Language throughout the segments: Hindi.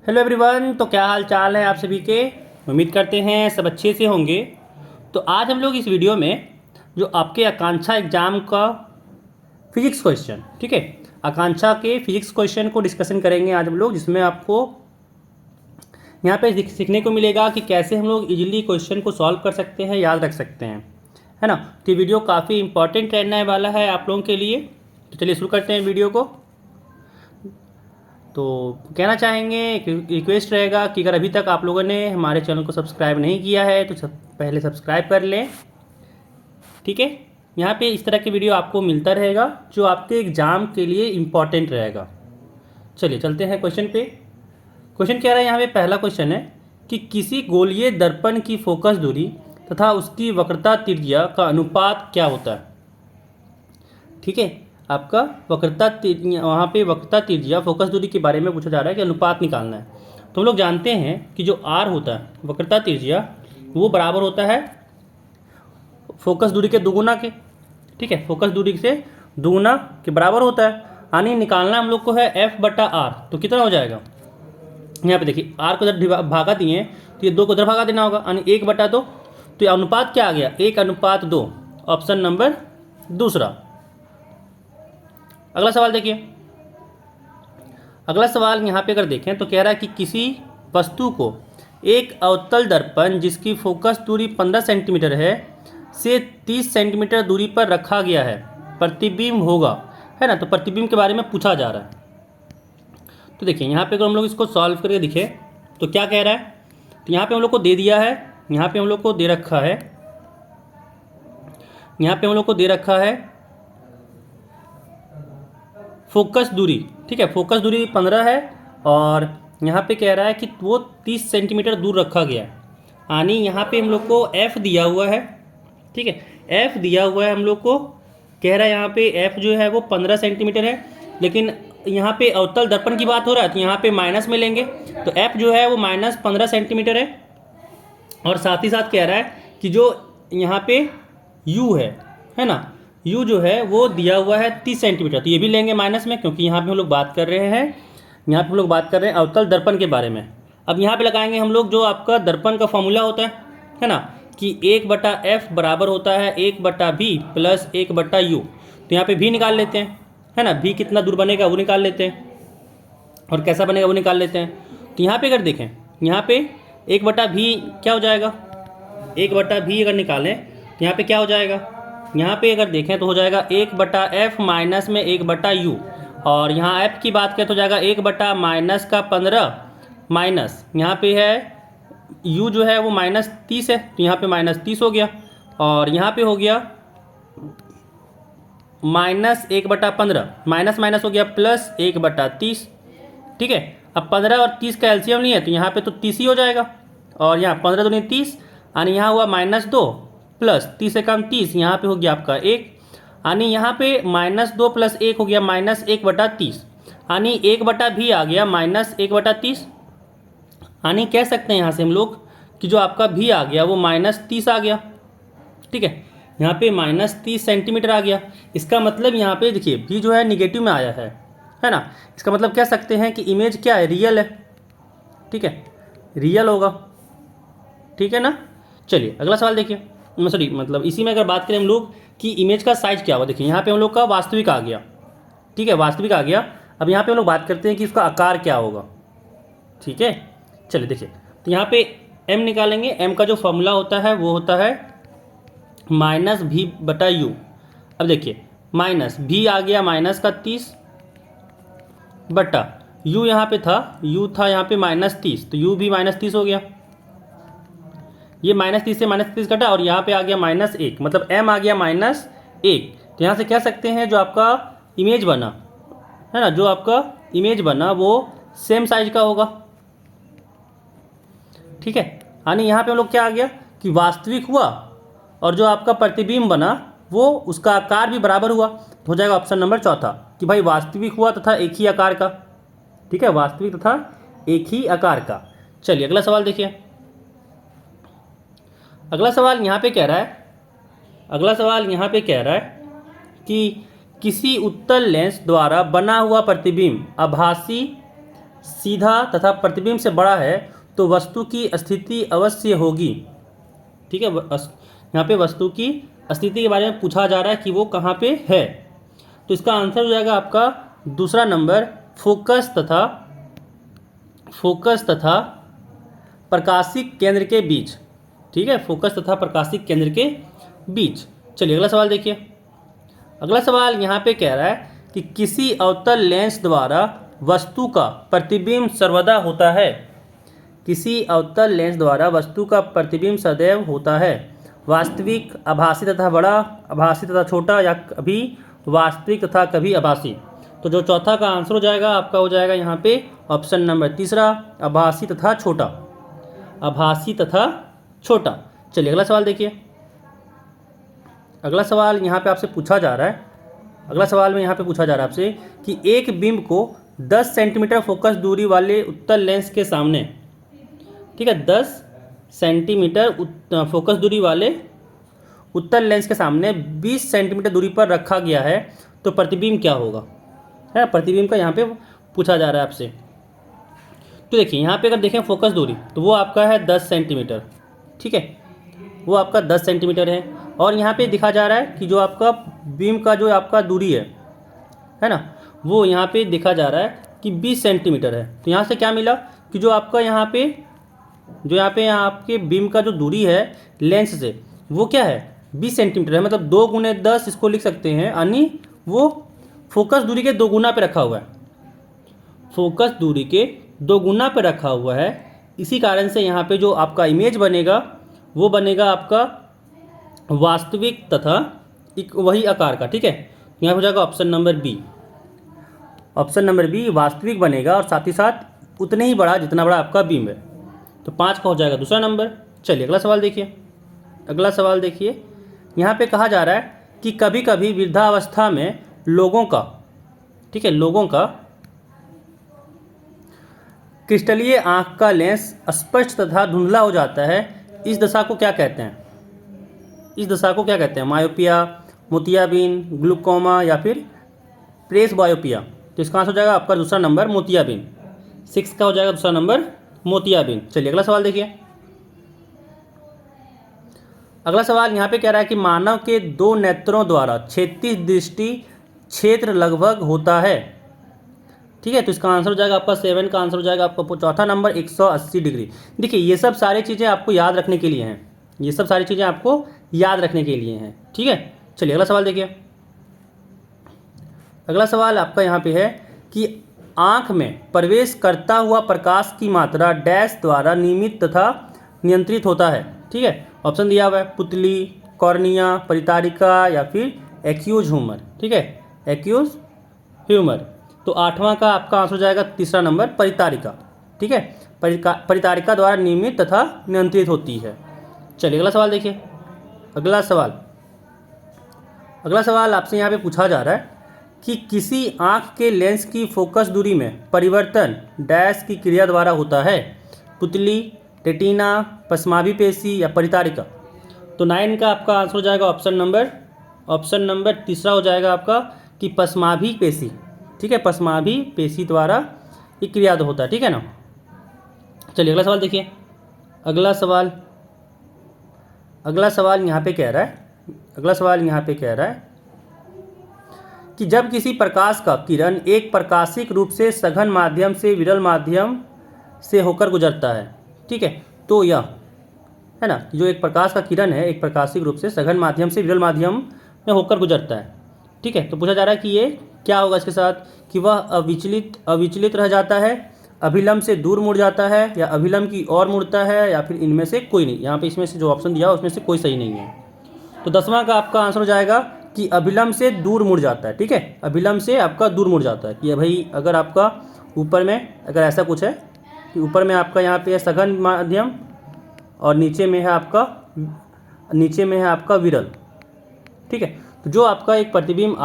Hello everyone. तो क्या हाल चाल है आप सभी के। उम्मीद करते हैं सब अच्छे से होंगे। तो आज हम लोग इस वीडियो में जो आपके आकांक्षा एग्जाम का फिजिक्स क्वेश्चन, ठीक है, आकांक्षा के फिजिक्स क्वेश्चन को डिस्कशन करेंगे आज हम लोग, जिसमें आपको यहाँ पे सीखने को मिलेगा कि कैसे हम लोग इजीली क्वेश्चन को सॉल्व कर सकते हैं, याद रख सकते हैं, है ना। तो ये वीडियो काफ़ी इंपॉर्टेंट रहने वाला है आप लोगों के लिए। तो चलिए शुरू करते हैं वीडियो को। तो कहना चाहेंगे, रिक्वेस्ट रहेगा कि अगर अभी तक आप लोगों ने हमारे चैनल को सब्सक्राइब नहीं किया है तो पहले सब्सक्राइब कर लें, ठीक है। यहाँ पे इस तरह की वीडियो आपको मिलता रहेगा जो आपके एग्ज़ाम के लिए इम्पॉर्टेंट रहेगा। चलिए चलते हैं क्वेश्चन पे। क्वेश्चन कह रहा है यहाँ पे, पहला क्वेश्चन है कि किसी गोलीय दर्पण की फोकस दूरी तथा उसकी वक्रता त्रिज्या का अनुपात क्या होता है। ठीक है, आपका वहाँ पे वक्रता त्रिज्या फोकस दूरी के बारे में पूछा जा रहा है कि अनुपात निकालना है। तो हम लोग जानते हैं कि जो आर होता है वक्रता त्रिज्या, वो बराबर होता है फोकस दूरी के दुगुना के। ठीक है, फोकस दूरी से दुगुना के बराबर होता है। यानी निकालना हम लोग को है एफ बटा आर। तो कितना हो जाएगा, यहाँ पे देखिए आर को इधर भागा दिए तो ये 2 को इधर भागा देना होगा, यानी 1/2। तो ये अनुपात क्या आ गया, 1:2। ऑप्शन नंबर दूसरा। अगला सवाल देखिए। अगला सवाल यहाँ पे अगर देखें तो कह रहा है कि किसी वस्तु को एक अवतल दर्पण जिसकी फोकस दूरी 15 सेंटीमीटर है से 30 सेंटीमीटर दूरी पर रखा गया है, प्रतिबिंब होगा, है ना। तो प्रतिबिंब के बारे में पूछा जा रहा है। तो देखिए यहाँ पे अगर हम लोग इसको सॉल्व करके दिखे तो क्या कह रहा है। तो यहाँ पे हम लोग को दे दिया है, यहाँ पे हम लोग को दे रखा है, यहाँ पे हम लोग को दे रखा है फोकस दूरी। ठीक है, फोकस दूरी 15 है और यहाँ पे कह रहा है कि वो 30 सेंटीमीटर दूर रखा गया है। यानी यहाँ पे हम लोग को एफ दिया हुआ है। ठीक है, एफ दिया हुआ है हम लोग को, कह रहा है यहाँ पे एफ जो है वो 15 सेंटीमीटर है, लेकिन यहाँ पे अवतल दर्पण की बात हो रहा है तो यहाँ पे माइनस में लेंगे। तो एफ जो है वो -15 सेंटीमीटर है। और साथ ही साथ कह रहा है कि जो यहाँ पे यू है ना, यू जो है वो दिया हुआ है 30 सेंटीमीटर। तो ये भी लेंगे माइनस में, क्योंकि यहाँ पे हम लोग बात कर रहे हैं, यहाँ पे हम लोग बात कर रहे हैं अवतल दर्पण के बारे में। अब यहाँ पे लगाएंगे हम लोग जो आपका दर्पण का फॉर्मूला होता है ना, कि 1/f बराबर होता है 1/v प्लस 1/u। तो यहाँ पे भी निकाल लेते हैं, है ना। भी कितना दूर बनेगा वो निकाल लेते हैं, और कैसा बनेगा वो निकाल लेते हैं। तो यहाँ पे अगर देखें, यहाँ पे 1/v क्या हो जाएगा, 1/v अगर निकालें तो यहाँ पे क्या हो जाएगा, यहाँ पे अगर देखें तो हो जाएगा 1/f माइनस में 1/u। और यहाँ f की बात करें तो जाएगा 1/-15 माइनस, यहाँ पे है u जो है वो -30 है, तो यहाँ पे -30 हो गया। और यहाँ पे हो गया -1/15, माइनस माइनस हो गया प्लस 1/30। ठीक है, अब 15 और 30 का एलसीएम नहीं है तो यहाँ पे तो 30 ही हो जाएगा। और यहाँ 15 दूनी 30, यानी यहाँ हुआ -2 प्लस 30 से कम 30, यहाँ पे हो गया आपका 1, यानी यहाँ पे -2 प्लस 1 हो गया -1/30, यानी 1/v आ गया -1/30। यानी कह सकते हैं यहाँ से हम लोग कि जो आपका v आ गया वो -30 आ गया। ठीक है, यहाँ पे -30 सेंटीमीटर आ गया। इसका मतलब यहाँ पे देखिए v जो है निगेटिव में आया है ना। इसका मतलब कह सकते हैं कि इमेज क्या है, रियल है। ठीक है, रियल होगा, ठीक है ना। चलिए अगला सवाल देखिए, सॉरी मतलब इसी में अगर बात करें हम लोग कि इमेज का साइज क्या होगा। देखिए यहाँ पे हम लोग का वास्तविक आ गया, ठीक है, वास्तविक आ गया। अब यहाँ पे हम लोग बात करते हैं कि इसका आकार क्या होगा। ठीक है, चलिए देखिए, तो यहाँ पे m निकालेंगे। m का जो फॉर्मूला होता है वो होता है -v/u। अब देखिए -v आ गया -30 बटा u, यहाँ पे था u था यहाँ पे -30, तो u भी -30 हो गया। ये -30 से -30 कटा और यहाँ पे आ गया -1, मतलब m आ गया -1। तो यहाँ से कह सकते हैं जो आपका इमेज बना है ना, जो आपका इमेज बना वो सेम साइज का होगा। ठीक है, यानी यहाँ पे हम लोग क्या आ गया कि वास्तविक हुआ और जो आपका प्रतिबिंब बना वो उसका आकार भी बराबर हुआ। तो हो जाएगा ऑप्शन नंबर चौथा कि भाई वास्तविक हुआ तथा एक ही आकार का। ठीक है, वास्तविक तथा एक ही आकार का। चलिए अगला सवाल देखिए। अगला सवाल यहाँ पे कह रहा है, अगला सवाल यहाँ पे कह रहा है कि किसी उत्तल लेंस द्वारा बना हुआ प्रतिबिंब आभासी सीधा तथा प्रतिबिंब से बड़ा है तो वस्तु की स्थिति अवश्य होगी। ठीक है, यहाँ पे वस्तु की स्थिति के बारे में पूछा जा रहा है कि वो कहाँ पे है। तो इसका आंसर हो जाएगा आपका दूसरा नंबर, फोकस तथा प्रकाशिक केंद्र के बीच। ठीक है, फोकस तथा प्रकाशिक केंद्र के बीच। चलिए अगला सवाल देखिए। अगला सवाल यहाँ पे कह रहा है कि किसी अवतल लेंस द्वारा वस्तु का प्रतिबिंब सर्वदा होता है। किसी अवतल लेंस द्वारा वस्तु का प्रतिबिंब सदैव होता है। वास्तविक, आभासी तथा बड़ा, आभासी तथा छोटा, या कभी वास्तविक तथा कभी आभासी। तो जो चौथा का आंसर हो जाएगा आपका हो जाएगा यहाँ पे ऑप्शन नंबर तीसरा, आभासी तथा छोटा। आभासी तथा छोटा। चलिए अगला सवाल देखिए। अगला सवाल यहाँ पे आपसे पूछा जा रहा है, अगला सवाल में यहाँ पे पूछा जा रहा है आपसे कि एक बिंब को 10 सेंटीमीटर फोकस दूरी वाले उत्तल लेंस के सामने, ठीक है, 10 सेंटीमीटर फोकस दूरी वाले उत्तल लेंस के सामने 20 सेंटीमीटर दूरी पर रखा गया है, तो प्रतिबिंब क्या होगा। है, प्रतिबिंब का यहाँ पे पूछा जा रहा है आपसे। तो देखिए यहाँ पे अगर देखें फोकस दूरी तो वो आपका है 10 सेंटीमीटर। ठीक है, वो आपका 10 सेंटीमीटर है। और यहाँ पे दिखा जा रहा है कि जो आपका बीम का जो आपका दूरी है ना, वो यहाँ पे देखा जा रहा है कि 20 सेंटीमीटर है। तो यहाँ से क्या मिला कि जो आपका यहाँ पे आपके बीम का जो दूरी है लेंस से वो क्या है 20 सेंटीमीटर है। मतलब 2 गुने 10 इसको लिख सकते हैं, यानी वो फोकस दूरी के 2 गुना पे रखा हुआ है। फोकस दूरी के 2 गुना पे रखा हुआ है। इसी कारण से यहाँ पे जो आपका इमेज बनेगा वो बनेगा आपका वास्तविक तथा एक वही आकार का। ठीक है, यहाँ हो जाएगा option number B. Option number B वास्तविक बनेगा और साथ ही साथ उतने ही बड़ा जितना बड़ा आपका बीम है। तो 5 का हो जाएगा दूसरा नंबर। चलिए अगला सवाल देखिए। अगला सवाल देखिए, यहाँ पे कहा जा रहा है कि कभी कभी वृद्धावस्था में लोगों का, ठीक है, लोगों का क्रिस्टलीय आँख का लेंस स्पष्ट तथा धुंधला हो जाता है। इस दशा को क्या कहते हैं। इस दशा को क्या कहते हैं। मायोपिया, मोतियाबिंद, ग्लूकोमा या फिर प्रेस बायोपिया। तो इसका आंसर हो जाएगा आपका दूसरा नंबर मोतियाबिंद। 6 का हो जाएगा दूसरा नंबर मोतियाबिंद। चलिए अगला सवाल देखिए। अगला सवाल यहाँ पे कह रहा है कि मानव के 2 नेत्रों द्वारा क्षैतिज दृष्टि क्षेत्र लगभग होता है। ठीक है, तो इसका आंसर हो जाएगा आपका 7 का आंसर हो जाएगा आपका चौथा नंबर 180 डिग्री। देखिए ये सब सारी चीज़ें आपको याद रखने के लिए हैं, ये सब सारी चीज़ें आपको याद रखने के लिए हैं। ठीक है, चलिए अगला सवाल देखिए। अगला सवाल आपका यहाँ पे है कि आँख में प्रवेश करता हुआ प्रकाश की मात्रा डैश द्वारा नियमित तथा नियंत्रित होता है। ठीक है, ऑप्शन दिया हुआ है पुतली, कॉर्निया, परितारिका या फिर एक्यूज ह्यूमर। ठीक है, एक्यूज ह्यूमर। तो 8वां का आपका आंसर हो जाएगा तीसरा नंबर परितारिका। ठीक है, परितारिका द्वारा नियमित तथा नियंत्रित होती है। चलिए अगला सवाल देखिए। अगला सवाल आपसे यहाँ पे पूछा जा रहा है कि किसी आँख के लेंस की फोकस दूरी में परिवर्तन डैश की क्रिया द्वारा होता है। पुतली, रेटिना, पश्माभी पेशी या परितारिका। तो 9 का आपका आंसर हो जाएगा ऑप्शन नंबर तीसरा हो जाएगा आपका कि पश्माभी पेशी। ठीक है, पश्माभी पेशी द्वारा ये क्रिया होता है। ठीक है ना। चलिए अगला सवाल देखिए। अगला सवाल यहाँ पे कह रहा है कि जब किसी प्रकाश का किरण एक प्रकाशिक रूप से सघन माध्यम से विरल माध्यम से होकर गुजरता है। ठीक है, तो यह है ना, जो एक प्रकाश का किरण है एक प्रकाशिक रूप से सघन माध्यम से विरल माध्यम में होकर गुजरता है। ठीक है, तो पूछा जा रहा है कि ये क्या होगा इसके साथ, कि वह अविचलित रह जाता है, अभिलंब से दूर मुड़ जाता है, या अभिलंब की ओर मुड़ता है, या फिर इनमें से कोई नहीं। यहाँ पे इसमें से जो ऑप्शन दिया उसमें से कोई सही नहीं है। तो 10वां का आपका आंसर हो जाएगा कि अभिलंब से दूर मुड़ जाता है। ठीक है, अभिलंब से आपका दूर मुड़ जाता है कि भाई अगर आपका ऊपर में अगर ऐसा कुछ है कि ऊपर में आपका यहाँ पे सघन माध्यम और नीचे में है आपका विरल। ठीक है, तो जो आपका एक प्रतिबिंब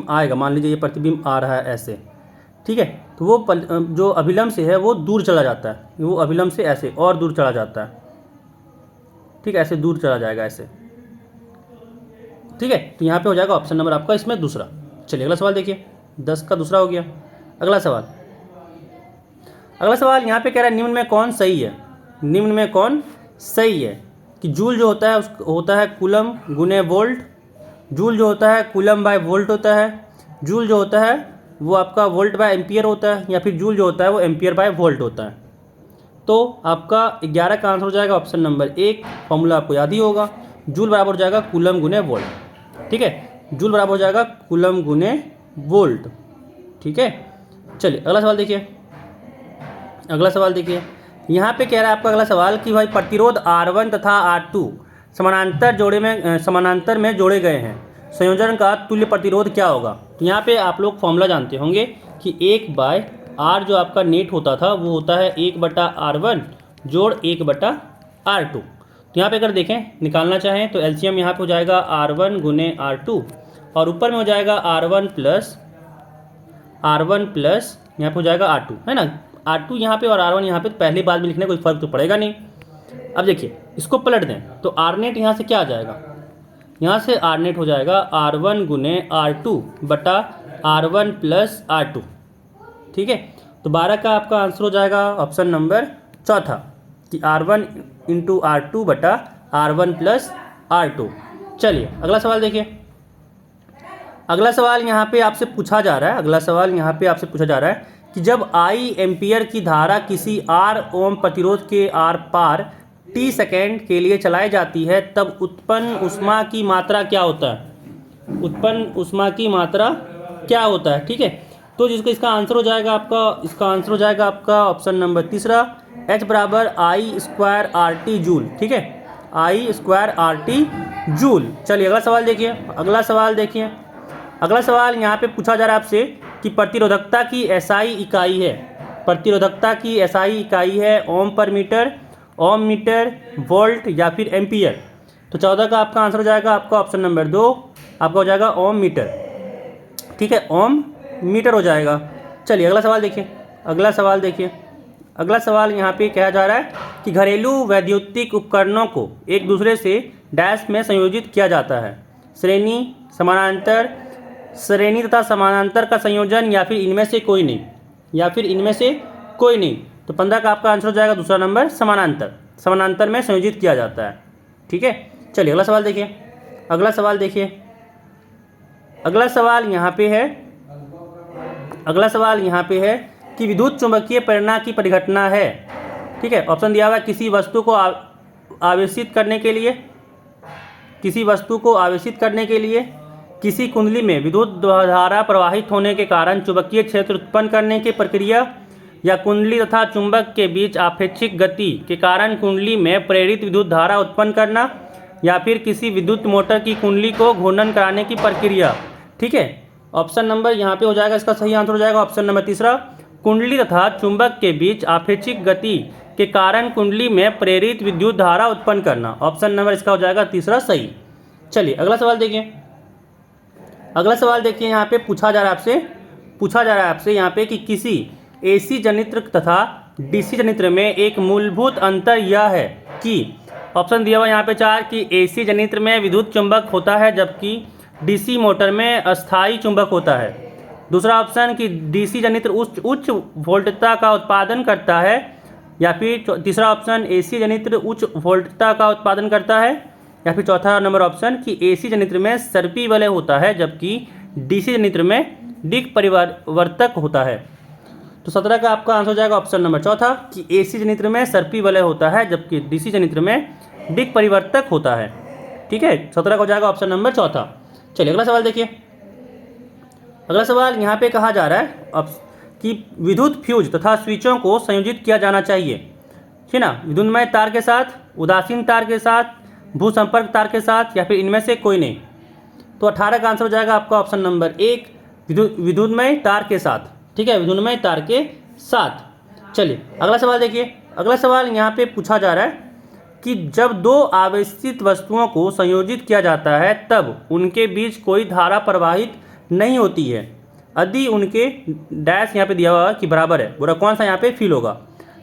आएगा, मान लीजिए ये प्रतिबिंब आ रहा है ऐसे। ठीक है, तो वो जो अभिलंब से है वो दूर चला जाता है, वो अभिलंब से ऐसे और दूर चला जाता है। ठीक है, ऐसे दूर चला जाएगा ऐसे। ठीक है, तो यहाँ पे हो जाएगा ऑप्शन नंबर आपका इसमें दूसरा। चलिए अगला सवाल देखिए। 10 का दूसरा हो गया। अगला सवाल, अगला सवाल यहाँ पे कह रहा है निम्न में कौन सही है, निम्न में कौन सही है कि जूल जो होता है होता है कूलम गुने वोल्ट, जूल जो होता है कूलम बाय वोल्ट होता है, जूल जो होता है वो आपका वोल्ट बाय एम्पियर होता है, या फिर जूल जो होता है वो एम्पियर बाय वोल्ट होता है। तो आपका 11 का आंसर हो जाएगा ऑप्शन नंबर 1। फॉर्मूला आपको याद ही होगा, जूल बराबर हो जाएगा कूलम गुने वोल्ट। ठीक है, जूल बराबर हो जाएगा कूलम गुने वोल्ट। ठीक है, चलिए अगला सवाल देखिए, अगला सवाल देखिए, यहाँ पे कह रहा है आपका अगला सवाल कि भाई प्रतिरोध R1 तथा R2 समानांतर में जोड़े गए हैं, संयोजन का तुल्य प्रतिरोध क्या होगा। तो यहाँ पे आप लोग फॉर्मूला जानते होंगे कि 1/R जो आपका नेट होता था वो होता है 1/R1 जोड़ 1/R2। तो यहाँ पे अगर देखें निकालना चाहें तो एलसीएम यहाँ पे हो जाएगा R1 गुने R2 और ऊपर में हो जाएगा R1 प्लस यहाँ पे हो जाएगा R2, है ना। R2 यहाँ पे और R1 यहाँ पे, तो पहली बात में लिखने कोई फर्क तो पड़ेगा नहीं। अब देखिए इसको पलट दें तो R नेट यहाँ से क्या आ जाएगा, यहाँ से R नेट हो जाएगा R1 गुने R2 बटा R1 प्लस R2। ठीक है, तो 12 का आपका आंसर हो जाएगा ऑप्शन नंबर चौथा कि R1 इंटू R2 बटा R1 प्लस R2। चलिए अगला सवाल देखिए, अगला सवाल यहाँ पे आपसे पूछा जा रहा है, अगला सवाल यहाँ पे आपसे पूछा जा रहा है कि जब I एम्पियर की धारा किसी R ओम प्रतिरोध के आर पार t सेकेंड के लिए चलाई जाती है तब उत्पन्न ऊष्मा की मात्रा क्या होता है, उत्पन्न ऊष्मा की मात्रा क्या होता है। ठीक है, तो जिसको इसका आंसर हो जाएगा आपका, इसका आंसर हो जाएगा आपका ऑप्शन नंबर तीसरा, H बराबर I स्क्वायर RT जूल। ठीक है, I स्क्वायर RT जूल। चलिए अगला सवाल देखिए, अगला सवाल देखिए, अगला सवाल यहाँ पे पूछा जा रहा है आपसे कि प्रतिरोधकता की SI इकाई है, प्रतिरोधकता की SI इकाई है ओम पर मीटर, ओम मीटर, वोल्ट या फिर एम्पियर। तो 14 का आपका आंसर हो जाएगा आपका ऑप्शन नंबर 2, आपका हो जाएगा ओम मीटर। ठीक है, ओम मीटर हो जाएगा। चलिए अगला सवाल देखिए, अगला सवाल देखिए, अगला सवाल यहाँ पे कहा जा रहा है कि घरेलू वैद्युतिक उपकरणों को एक दूसरे से डैश में संयोजित किया जाता है, श्रेणी, समानांतर, श्रेणी तथा समानांतर का संयोजन या फिर इनमें से कोई नहीं, या फिर इनमें से कोई नहीं। तो 15 का आपका आंसर हो जाएगा दूसरा नंबर, समानांतर, समानांतर में संयोजित किया जाता है। ठीक है, चलिए अगला सवाल देखिए, अगला सवाल देखिए, अगला सवाल यहाँ पे है, अगला सवाल यहाँ पे है कि विद्युत चुंबकीय प्रेरणा की परिघटना है। ठीक है, ऑप्शन दिया हुआ है किसी वस्तु को आवेशित करने के लिए, किसी वस्तु को आवेशित करने के लिए, किसी कुंडली में विद्युत धारा प्रवाहित होने के कारण चुंबकीय क्षेत्र उत्पन्न करने की प्रक्रिया, या कुंडली तथा चुंबक के बीच आपेक्षिक गति के कारण कुंडली में प्रेरित विद्युत धारा उत्पन्न करना, या फिर किसी विद्युत मोटर की कुंडली को घूर्णन कराने की प्रक्रिया। ठीक है, ऑप्शन नंबर यहाँ पे हो जाएगा, इसका सही आंसर हो जाएगा ऑप्शन नंबर तीसरा, कुंडली तथा चुंबक के बीच आपेक्षिक गति के कारण कुंडली में प्रेरित विद्युत धारा उत्पन्न करना। ऑप्शन नंबर इसका हो जाएगा तीसरा सही। चलिए अगला सवाल देखिए, अगला सवाल देखिए, यहाँ पे पूछा जा रहा है आपसे, पूछा जा रहा है आपसे यहाँ पे कि किसी AC जनित्र तथा DC जनित्र में एक मूलभूत अंतर यह है कि, ऑप्शन दिया हुआ यहाँ पे 4 कि AC जनित्र में विद्युत चुंबक होता है जबकि DC मोटर में अस्थायी चुंबक होता है। दूसरा ऑप्शन कि DC जनित्र उच्च वोल्टता का उत्पादन करता है, या फिर तीसरा ऑप्शन AC जनित्र उच्च वोल्टता का उत्पादन करता है, या फिर चौथा नंबर ऑप्शन कि AC जनित्र में सर्पी वलय होता है जबकि DC जनित्र में दिक् परिवर्तक होता है। तो 17 का आपका आंसर हो जाएगा ऑप्शन नंबर चौथा कि AC जनित्र में सर्पी वलय होता है जबकि DC जनित्र में दिक् परिवर्तक होता है। ठीक है, 17 का हो जाएगा ऑप्शन नंबर चौथा। चलिए अगला सवाल देखिए, अगला सवाल यहाँ पे कहा जा रहा है अब कि विद्युत फ्यूज तथा स्विचों को संयोजित किया जाना चाहिए, ठीक ना, विद्युन्मय तार के साथ, उदासीन तार के साथ, भूसंपर्क तार के साथ, या फिर इनमें से कोई नहीं। तो 18 का आंसर हो जाएगा आपका ऑप्शन नंबर 1 विद्युन्मय तार के साथ। ठीक है, विद्युन्मय तार के साथ। चलिए अगला सवाल देखिए, अगला सवाल यहाँ पे पूछा जा रहा है कि जब दो आवेशित वस्तुओं को संयोजित किया जाता है तब उनके बीच कोई धारा प्रवाहित नहीं होती है यदि उनके डैश यहाँ पे दिया हुआ कि बराबर है, बुरा कौन सा यहाँ पे फील होगा,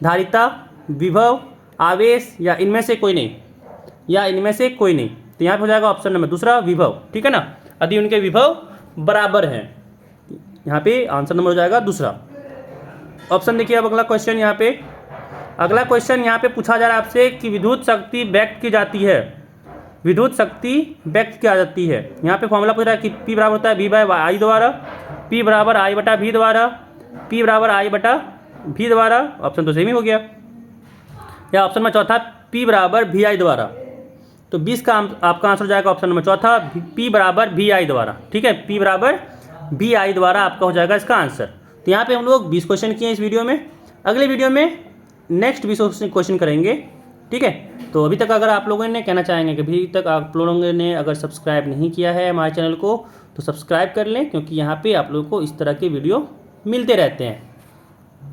धारिता, विभव, आवेश, या इनमें से कोई नहीं, या इनमें से कोई नहीं। तो यहाँ पे हो जाएगा ऑप्शन नंबर दूसरा विभव। ठीक है ना, यदि उनके विभव बराबर हैं, यहाँ पे आंसर नंबर हो जाएगा दूसरा ऑप्शन। देखिए अब अगला क्वेश्चन यहाँ पे, अगला क्वेश्चन यहाँ पे पूछा जा रहा है आपसे कि विद्युत शक्ति व्यक्त की जाती है, विद्युत शक्ति व्यक्त की जाती है। यहाँ पे फॉर्मूला पूछ रहा है कि P बराबर होता है V बाय आई द्वारा, P बराबर I बटा V द्वारा, P बराबर I बटा V द्वारा। ऑप्शन तो सेम ही हो गया। या ऑप्शन में चौथा P बराबर VI द्वारा। तो 20 का आपका आंसर हो जाएगा ऑप्शन नंबर चौथा P बराबर VI द्वारा। ठीक है, P बराबर VI द्वारा आपका हो जाएगा इसका आंसर। तो यहाँ पे हम लोग 20 क्वेश्चन किए इस वीडियो में। अगले वीडियो में नेक्स्ट 20 क्वेश्चन करेंगे। ठीक है, तो अभी तक अगर आप लोगों ने कहना चाहेंगे कि अभी तक आप लोगों ने अगर सब्सक्राइब नहीं किया है हमारे चैनल को तो सब्सक्राइब कर लें, क्योंकि यहाँ पे आप लोगों को इस तरह के वीडियो मिलते रहते हैं।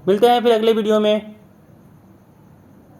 मिलते हैं फिर अगले वीडियो में।